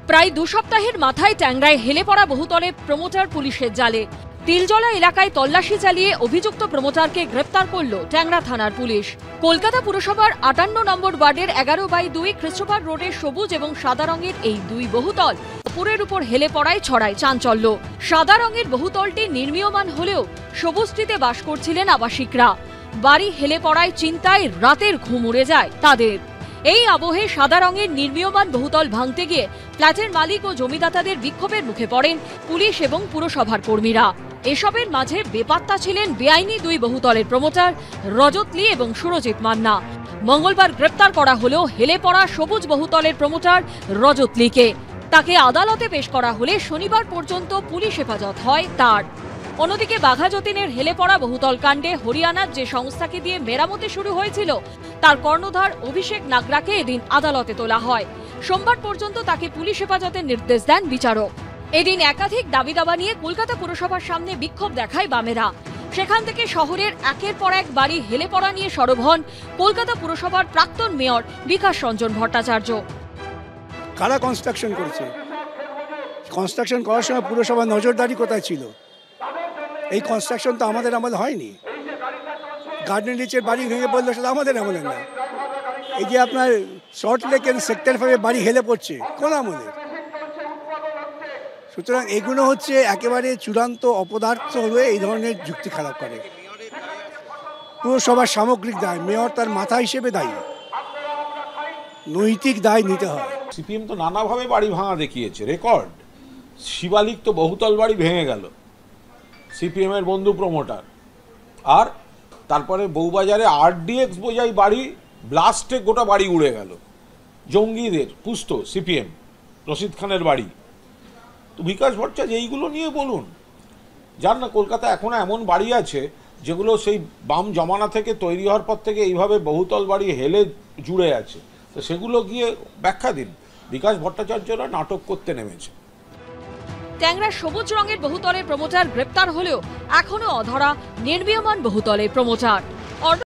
প্রায় 2 সপ্তাহের মাথায় ট্যাংরায় হেলে পড়া বহুতলে প্রমোটার পুলিশের জালে। তিলজলা এলাকায় তল্লাশি চালিয়ে অভিযুক্ত প্রমোটারকে গ্রেপ্তার করল ট্যাংরা থানার পুলিশ। কলকাতা পুরসভার 58 নম্বর ওয়ার্ডের 11/2 খ্রিস্টোফার রোডের সবুজ এবং সাদা রঙের এই দুই বহুতল উপরের উপর হেলে পড়ায় ছড়ায় চাঞ্চল্য। সাদা রঙের বহুতলটি নির্মীয়মান হলেও সবুজটিতে বাস করছিলেন আবাসিকরা। বাড়ি হেলে পড়ায় চিন্তায় রাতের ঘুম উড়ে যায় তাদের। এই আবহে সাদা রঙের নির্মীয়মান বহুতল ভাঙতে গিয়ে ফ্ল্যাটের মালিক ও জমিদাতাদের বিক্ষোভের মুখে পড়েন পুলিশ এবং পুরসভার কর্মীরা। এসবের মাঝে বেপাত্তা ছিলেন বেআইনি দুই বহুতলের প্রমোটার রজতলি এবং সুরজিৎ মান্না। মঙ্গলবার গ্রেপ্তার করা হলো হেলে পড়া সবুজ বহুতলের প্রমোটার রজতলিকে। তাকে আদালতে পেশ করা হলে শনিবার পর্যন্ত পুলিশ হেফাজত হয় তার। অন্যদিকে বাঘা যতীনের হেলে পড়া বহুতল কাণ্ডে হরিয়ানার যে সংস্থাকে দিয়ে মেরামতি শুরু হয়েছিল তার কর্ণধার অভিষেক নাগরাকে এদিন আদালতে তোলা হয়। সোমবার পর্যন্ত তাকে পুলিশ হেফাজতের নির্দেশ দেন বিচারক। এদিন একাধিক দাবি দাবা নিয়ে কলকাতা পুরসভার সামনে বিক্ষোভ দেখায় বামেরা। সেখান থেকে শহরের একের পর এক বাড়ি হেলে পড়া নিয়ে সরব হন কলকাতা পুরসভার প্রাক্তন মেয়র বিকাশ রঞ্জন ভট্টাচার্য। কারা কনস্ট্রাকশন করেছে? কনস্ট্রাকশন করার সময় পুরসভার নজরদারি কোথায় ছিল? এই কনস্ট্রাকশন তো আমাদের আমলে হয়নি। গার্ডেন রিচের বাড়ি ভেঙে পড়লো সেটা আমাদের আমলে না। এই যে আপনার শর্ট লেকের সেক্টর 5 বাড়ি হেলে পড়ছে কোন আমলে? সুতরাং এগুলো হচ্ছে একেবারে চূড়ান্ত অপদার্থ হয়ে এই ধরনের যুক্তি খারাপ করে। পুরসভার সামগ্রিক দায়, মেয়র তার মাথা হিসেবে দায়ী, নৈতিক দায় নিতে হয়। সিপিএম তো নানাভাবে বাড়ি ভাঙা দেখিয়েছে, রেকর্ড। শিবালিক তো বহুতল বাড়ি ভেঙে গেল, সিপিএম এর বন্ধু প্রমোটার। আর তারপরে বউবাজারে আরডিএক্স বোঝাই বাড়ি ব্লাস্টে গোটা বাড়ি উড়ে গেল, জঙ্গিদের পুস্ত সিপিএম রশিদ খানের বাড়ি। তো বিকাশ ভট্টাচার্য এইগুলো নিয়ে বলুন। জান না কলকাতা এখনো এমন বাড়ি আছে যেগুলো সেই বাম জমানা থেকে তৈরি হওয়ার পর থেকে এইভাবে বহুতল বাড়ি হেলে জুড়ে আছে। তো সেগুলো গিয়ে ব্যাখ্যা দিন। বিকাশ ভট্টাচার্যরা নাটক করতে নেমেছে। ট্যাংরার সবুজ রঙের বহুতলের প্রমোটার গ্রেপ্তার হলেও এখনো অধরা নির্মীয়মান বহুতলের প্রমোটার।